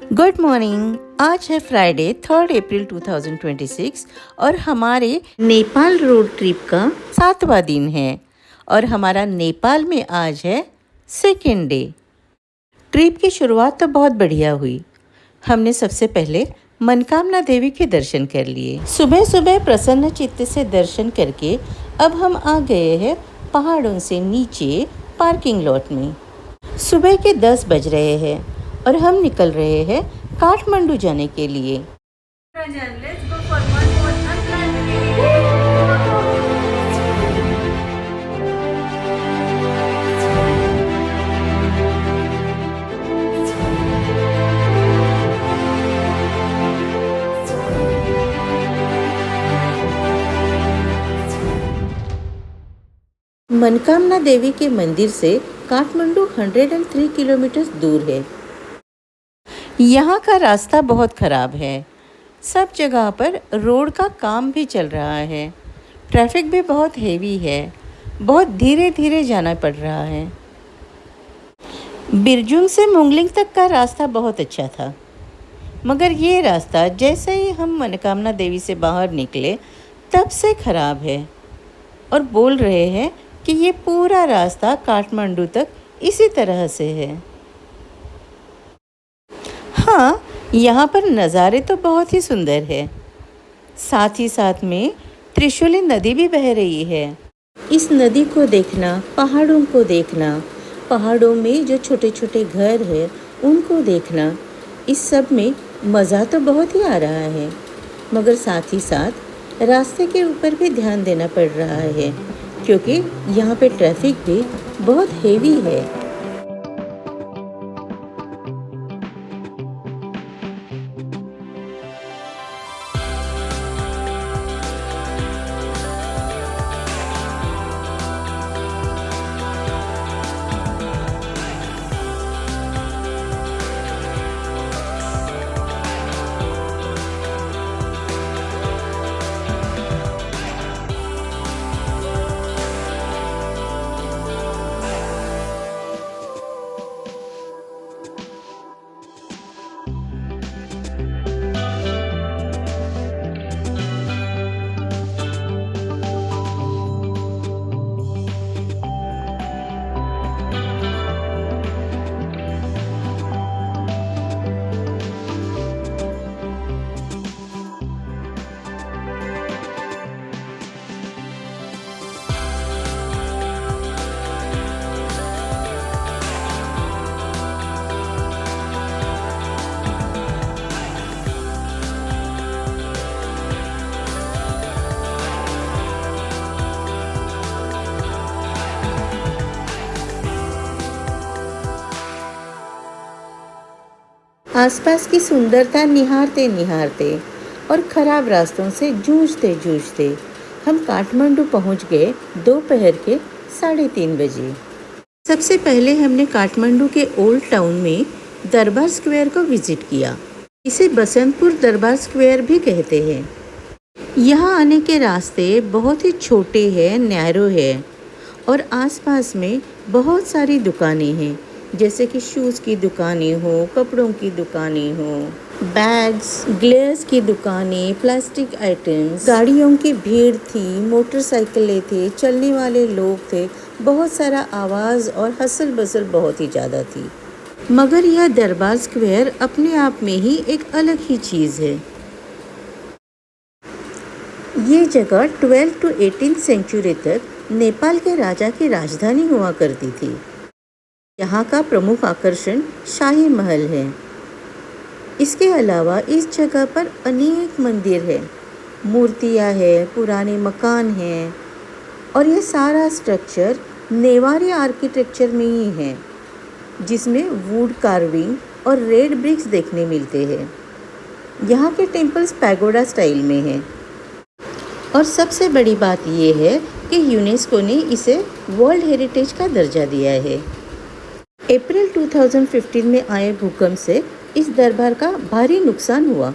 Good morning. आज है Friday 3 अप्रैल 2026 और हमारे नेपाल रोड ट्रिप का 7वां दिन है और हमारा नेपाल में आज है सेकेंड डे। ट्रिप की शुरुआत तो बहुत बढ़िया हुई। हमने सबसे पहले मनकामना देवी के दर्शन कर लिए। सुबह सुबह प्रसन्न चित्त से दर्शन करके अब हम आ गए हैं पहाड़ों से नीचे पार्किंग लॉट में। सुबह के 10 बज रहे हैं और हम निकल रहे हैं काठमांडू जाने के लिए। मनकामना देवी के मंदिर से काठमांडू 103 किलोमीटर दूर है। यहाँ का रास्ता बहुत ख़राब है। सब जगह पर रोड का काम भी चल रहा है। ट्रैफिक भी बहुत हेवी है। बहुत धीरे धीरे जाना पड़ रहा है। बिरजुंग से मुंगलिंग तक का रास्ता बहुत अच्छा था, मगर ये रास्ता जैसे ही हम मनकामना देवी से बाहर निकले तब से ख़राब है और बोल रहे हैं कि ये पूरा रास्ता काठमांडू तक इसी तरह से है। हाँ, यहाँ पर नज़ारे तो बहुत ही सुंदर है। साथ ही साथ में त्रिशूली नदी भी बह रही है। इस नदी को देखना, पहाड़ों को देखना, पहाड़ों में जो छोटे छोटे घर हैं उनको देखना, इस सब में मज़ा तो बहुत ही आ रहा है, मगर साथ ही साथ रास्ते के ऊपर भी ध्यान देना पड़ रहा है क्योंकि यहाँ पे ट्रैफिक भी बहुत हेवी है। आसपास की सुंदरता निहारते निहारते और ख़राब रास्तों से जूझते जूझते हम काठमांडू पहुंच गए दोपहर के 3:30 बजे। सबसे पहले हमने काठमांडू के ओल्ड टाउन में दरबार स्क्वायर को विज़िट किया। इसे बसंतपुर दरबार स्क्वायर भी कहते हैं। यहाँ आने के रास्ते बहुत ही छोटे हैं, नैरो है और आसपास में बहुत सारी दुकानें हैं, जैसे कि शूज़ की दुकानें हो, कपड़ों की दुकानें हो, बैग्स, ग्लेस की दुकानें, प्लास्टिक आइटम्स, गाड़ियों की भीड़ थी, मोटरसाइकिलें थे, चलने वाले लोग थे, बहुत सारा आवाज़ और हसल बसल बहुत ही ज़्यादा थी। मगर यह दरबार स्क्वायर अपने आप में ही एक अलग ही चीज़ है। ये जगह 12 to 18 सेंचुरी तक नेपाल के राजा की राजधानी हुआ करती थी। यहाँ का प्रमुख आकर्षण शाही महल है। इसके अलावा इस जगह पर अनेक मंदिर हैं, मूर्तियाँ हैं, पुराने मकान हैं और ये सारा स्ट्रक्चर नेवारी आर्किटेक्चर में ही है, जिसमें वुड कार्विंग और रेड ब्रिक्स देखने मिलते हैं। यहाँ के टेम्पल्स पैगोडा स्टाइल में हैं और सबसे बड़ी बात ये है कि यूनेस्को ने इसे वर्ल्ड हेरिटेज का दर्जा दिया है। अप्रैल 2015 में आए भूकंप से इस दरबार का भारी नुकसान हुआ,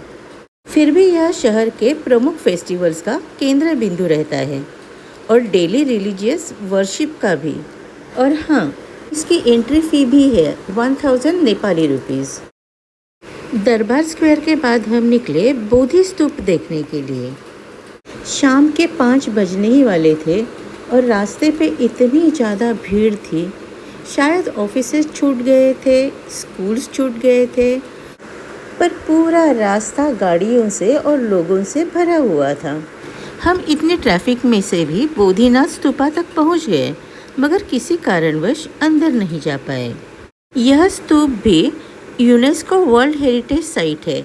फिर भी यह शहर के प्रमुख फेस्टिवल्स का केंद्र बिंदु रहता है और डेली रिलीजियस वर्शिप का भी। और हाँ, इसकी एंट्री फ़ी भी है 1000 नेपाली रुपीज़। दरबार स्क्वायर के बाद हम निकले बोधि स्तूप देखने के लिए। शाम के 5 बजने ही वाले थे और रास्ते पे इतनी ज़्यादा भीड़ थी। शायद ऑफिसेज छूट गए थे, स्कूल्स छूट गए थे, पर पूरा रास्ता गाड़ियों से और लोगों से भरा हुआ था। हम इतने ट्रैफिक में से भी बोधिनाथ स्तूपा तक पहुंच गए, मगर किसी कारणवश अंदर नहीं जा पाए। यह स्तूप भी यूनेस्को वर्ल्ड हेरिटेज साइट है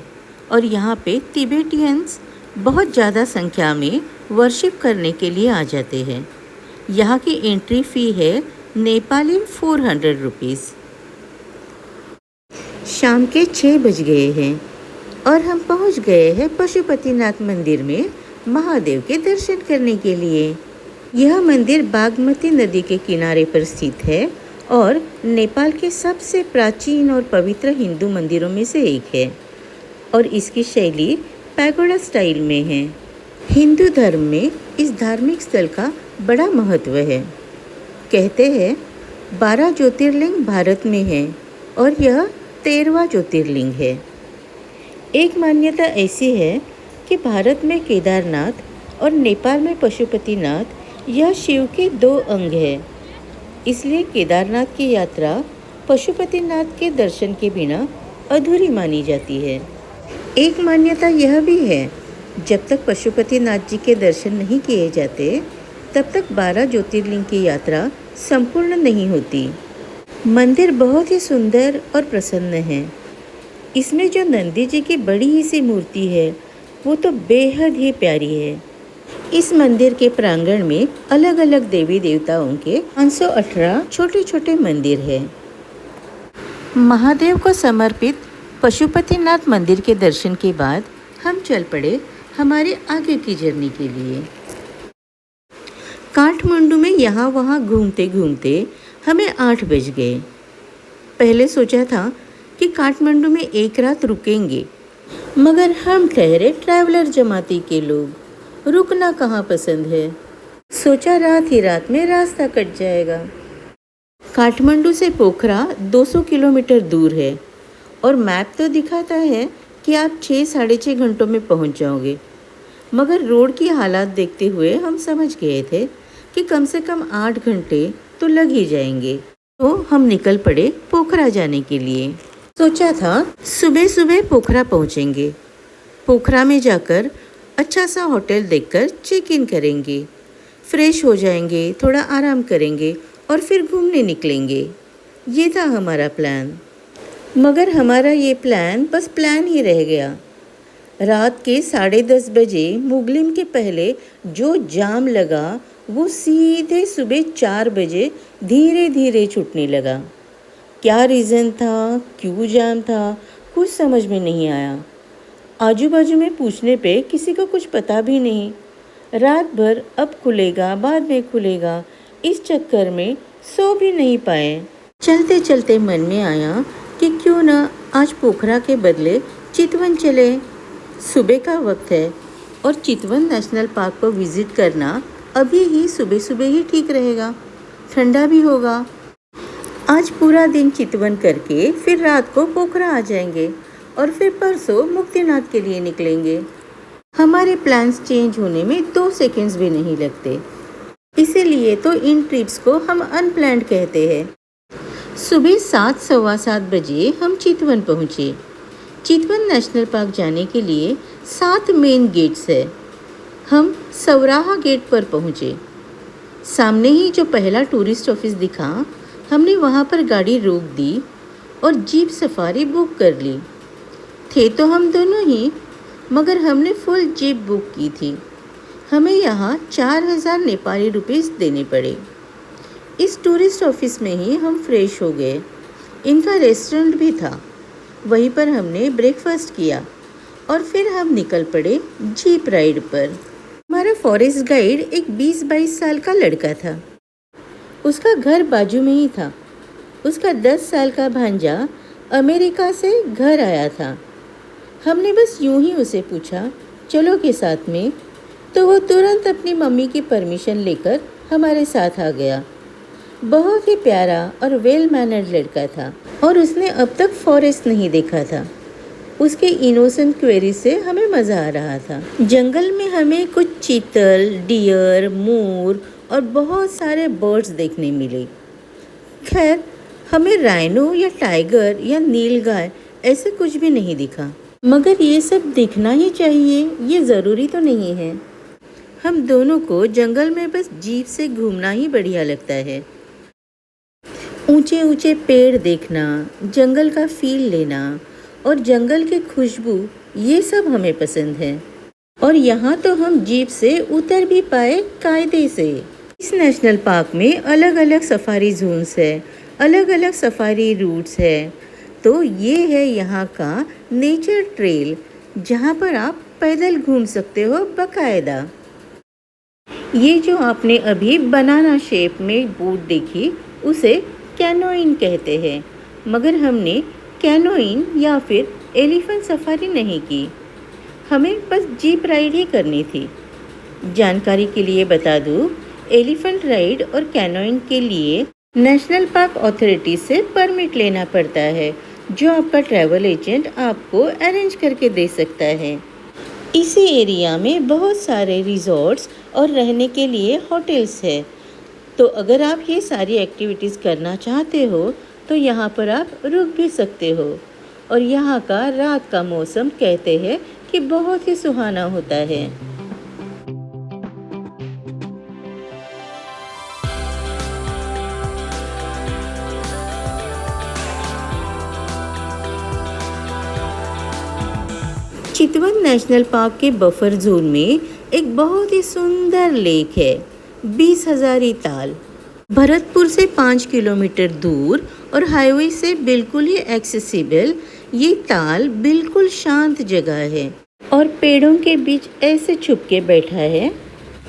और यहाँ पे तिबेटियंस बहुत ज़्यादा संख्या में वर्शिप करने के लिए आ जाते हैं। यहाँ की एंट्री फ़ी है नेपाली 400 रुपीज़। शाम के 6 बज गए हैं और हम पहुँच गए हैं पशुपतिनाथ मंदिर में महादेव के दर्शन करने के लिए। यह मंदिर बागमती नदी के किनारे पर स्थित है और नेपाल के सबसे प्राचीन और पवित्र हिंदू मंदिरों में से एक है और इसकी शैली पैगोडा स्टाइल में है। हिंदू धर्म में इस धार्मिक स्थल का बड़ा महत्व है। कहते हैं 12 ज्योतिर्लिंग भारत में है और यह 13वां ज्योतिर्लिंग है। एक मान्यता ऐसी है कि भारत में केदारनाथ और नेपाल में पशुपतिनाथ यह शिव के 2 अंग हैं। इसलिए केदारनाथ की यात्रा पशुपतिनाथ के दर्शन के बिना अधूरी मानी जाती है। एक मान्यता यह भी है, जब तक पशुपतिनाथ जी के दर्शन नहीं किए जाते तब तक 12 ज्योतिर्लिंग की यात्रा संपूर्ण नहीं होती। मंदिर बहुत ही सुंदर और प्रसन्न है। इसमें जो नंदी जी की बड़ी ही सी मूर्ति है वो तो बेहद ही प्यारी है। इस मंदिर के प्रांगण में अलग अलग देवी देवताओं के 518 छोटे छोटे मंदिर हैं। महादेव को समर्पित पशुपतिनाथ मंदिर के दर्शन के बाद हम चल पड़े हमारे आगे की जर्नी के लिए। काठमांडू में यहाँ वहाँ घूमते घूमते हमें 8 बज गए। पहले सोचा था कि काठमांडू में एक रात रुकेंगे, मगर हम ठहरे ट्रैवलर जमाती के लोग, रुकना कहाँ पसंद है। सोचा रात ही रात में रास्ता कट जाएगा। काठमांडू से पोखरा 200 किलोमीटर दूर है और मैप तो दिखाता है कि आप 6-6.5 घंटों में पहुंच जाओगे, मगर रोड की हालात देखते हुए हम समझ गए थे कि कम से कम 8 घंटे तो लग ही जाएंगे। तो हम निकल पड़े पोखरा जाने के लिए। सोचा था सुबह सुबह पोखरा पहुंचेंगे। पोखरा में जाकर अच्छा सा होटल देखकर चेक इन करेंगे, फ्रेश हो जाएंगे, थोड़ा आराम करेंगे और फिर घूमने निकलेंगे। ये था हमारा प्लान, मगर हमारा ये प्लान बस प्लान ही रह गया। रात के 10:30 बजे मुगलिम के पहले जो जाम लगा वो सीधे सुबह 4 बजे धीरे धीरे छूटने लगा। क्या रीज़न था, क्यों जाम था, कुछ समझ में नहीं आया। आजू बाजू में पूछने पे किसी को कुछ पता भी नहीं। रात भर अब खुलेगा बाद में खुलेगा, इस चक्कर में सो भी नहीं पाए। चलते चलते मन में आया कि क्यों ना आज पोखरा के बदले चितवन चले। सुबह का वक्त है और चितवन नेशनल पार्क को विज़िट करना अभी ही सुबह सुबह ही ठीक रहेगा, ठंडा भी होगा। आज पूरा दिन चितवन करके फिर रात को पोखरा आ जाएंगे और फिर परसों मुक्तिनाथ के लिए निकलेंगे। हमारे प्लान्स चेंज होने में 2 सेकंड्स भी नहीं लगते, इसीलिए तो इन ट्रिप्स को हम अनप्लान्ड कहते हैं। सुबह 7-7:15 बजे हम चितवन पहुँचे। चितवन नेशनल पार्क जाने के लिए 7 मेन गेट्स है। हम सवराहा गेट पर पहुँचे। सामने ही जो पहला टूरिस्ट ऑफिस दिखा, हमने वहाँ पर गाड़ी रोक दी और जीप सफारी बुक कर ली। थे तो हम दोनों ही, मगर हमने फुल जीप बुक की थी। हमें यहाँ 4000 नेपाली रुपीस देने पड़े। इस टूरिस्ट ऑफिस में ही हम फ्रेश हो गए। इनका रेस्टोरेंट भी था, वहीं पर हमने ब्रेकफास्ट किया और फिर हम निकल पड़े जीप राइड पर। हमारा फॉरेस्ट गाइड एक 20-22 साल का लड़का था। उसका घर बाजू में ही था। उसका 10 साल का भांजा अमेरिका से घर आया था। हमने बस यूं ही उसे पूछा चलोगे साथ में, तो वो तुरंत अपनी मम्मी की परमिशन लेकर हमारे साथ आ गया। बहुत ही प्यारा और वेल मैनर्ड लड़का था और उसने अब तक फॉरेस्ट नहीं देखा था। उसके इनोसेंट क्वेरी से हमें मज़ा आ रहा था। जंगल में हमें कुछ चीतल, डियर, मोर और बहुत सारे बर्ड्स देखने मिले। खैर, हमें राइनो या टाइगर या नीलगाय ऐसे कुछ भी नहीं दिखा, मगर ये सब दिखना ही चाहिए, ये ज़रूरी तो नहीं है। हम दोनों को जंगल में बस जीप से घूमना ही बढ़िया लगता है। ऊंचे ऊंचे पेड़ देखना, जंगल का फील लेना और जंगल की खुशबू, ये सब हमें पसंद है। और यहाँ तो हम जीप से उतर भी पाए कायदे से। इस नेशनल पार्क में अलग अलग सफारी जोन्स है, अलग अलग सफारी रूट्स है। तो ये है यहाँ का नेचर ट्रेल, जहाँ पर आप पैदल घूम सकते हो बाकायदा। ये जो आपने अभी बनाना शेप में बोट देखी, उसे कैनोइंग कहते हैं, मगर हमने कैनोइंग या फिर एलिफेंट सफारी नहीं की, हमें बस जीप राइड ही करनी थी। जानकारी के लिए बता दूँ, एलिफेंट राइड और कैनोइंग के लिए नेशनल पार्क अथॉरिटी से परमिट लेना पड़ता है, जो आपका ट्रैवल एजेंट आपको अरेंज करके दे सकता है। इसी एरिया में बहुत सारे रिजॉर्ट्स और रहने के लिए होटल्स है, तो अगर आप ये सारी एक्टिविटीज़ करना चाहते हो तो यहाँ पर आप रुक भी सकते हो। और यहाँ का रात का मौसम कहते हैं कि बहुत ही सुहाना होता है। चितवन नेशनल पार्क के बफर जोन में एक बहुत ही सुंदर लेक है, 20,000 ताल। भरतपुर से 5 किलोमीटर दूर और हाईवे से बिल्कुल ही एक्सेसिबल, ये ताल बिल्कुल शांत जगह है और पेड़ों के बीच ऐसे छुप के बैठा है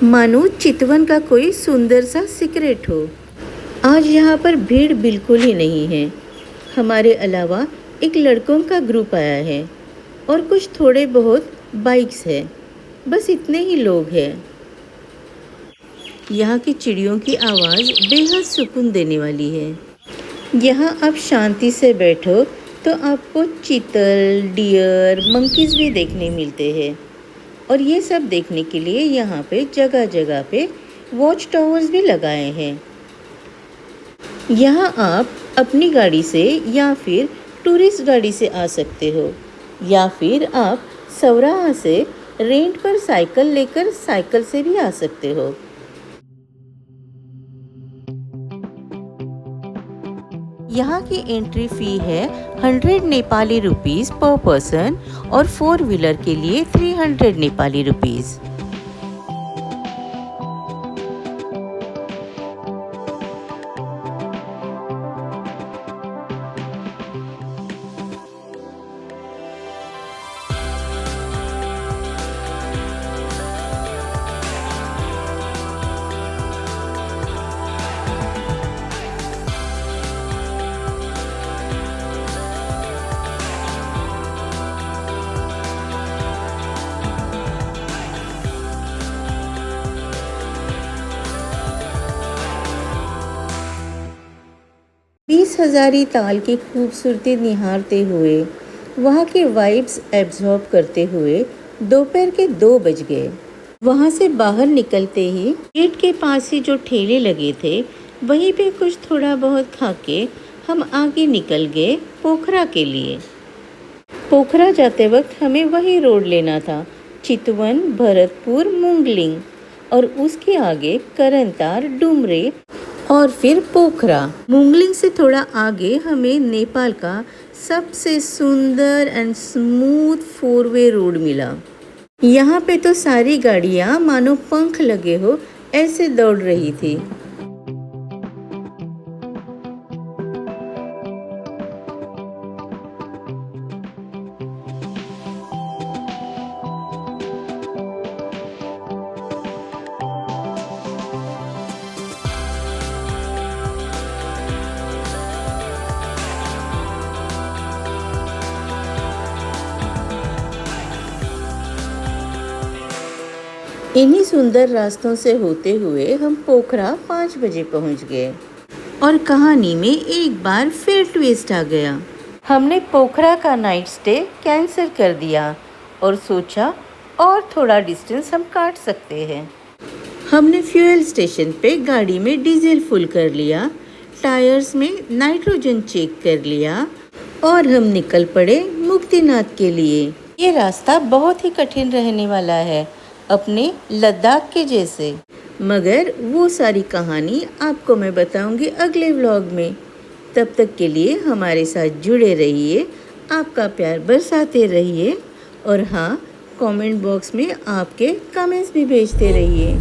मानो चितवन का कोई सुंदर सा सीक्रेट हो। आज यहाँ पर भीड़ बिल्कुल ही नहीं है। हमारे अलावा एक लड़कों का ग्रुप आया है और कुछ थोड़े बहुत बाइक्स है, बस इतने ही लोग हैं। यहाँ की चिड़ियों की आवाज़ बेहद सुकून देने वाली है। यहाँ आप शांति से बैठो तो आपको चीतल, डियर, मंकीज़ भी देखने मिलते हैं। और ये सब देखने के लिए यहाँ पे जगह जगह पे वॉच टावर्स भी लगाए हैं। यहाँ आप अपनी गाड़ी से या फिर टूरिस्ट गाड़ी से आ सकते हो, या फिर आप सवराहा से रेंट पर साइकिल लेकर साइकिल से भी आ सकते हो। यहाँ की एंट्री फी है 100 नेपाली रुपीस पर पर्सन और 4 व्हीलर के लिए 300 नेपाली रुपीस। हजारी ताल की खूबसूरती निहारते हुए, वहाँ के वाइब्स एब्जॉर्ब करते हुए दोपहर के 2 बज गए। वहाँ से बाहर निकलते ही गेट के पास ही जो ठेले लगे थे, वहीं पे कुछ थोड़ा बहुत खा के हम आगे निकल गए पोखरा के लिए। पोखरा जाते वक्त हमें वही रोड लेना था, चितवन, भरतपुर, मुंगलिंग, और उसके आगे करनतार, डुमरे और फिर पोखरा। मुंगलिंग से थोड़ा आगे हमें नेपाल का सबसे सुंदर एंड स्मूथ 4-वे रोड मिला। यहाँ पे तो सारी गाड़ियाँ मानो पंख लगे हो ऐसे दौड़ रही थी। इन्हीं सुंदर रास्तों से होते हुए हम पोखरा 5 बजे पहुंच गए और कहानी में एक बार फिर ट्विस्ट आ गया। हमने पोखरा का नाइट स्टे कैंसिल कर दिया और सोचा और थोड़ा डिस्टेंस हम काट सकते हैं। हमने फ्यूल स्टेशन पे गाड़ी में डीजल फुल कर लिया, टायर्स में नाइट्रोजन चेक कर लिया और हम निकल पड़े मुक्तिनाथ के लिए। ये रास्ता बहुत ही कठिन रहने वाला है, अपने लद्दाख के जैसे। मगर वो सारी कहानी आपको मैं बताऊंगी अगले व्लॉग में। तब तक के लिए हमारे साथ जुड़े रहिए, आपका प्यार बरसाते रहिए और हाँ, कमेंट बॉक्स में आपके कमेंट्स भी भेजते रहिए।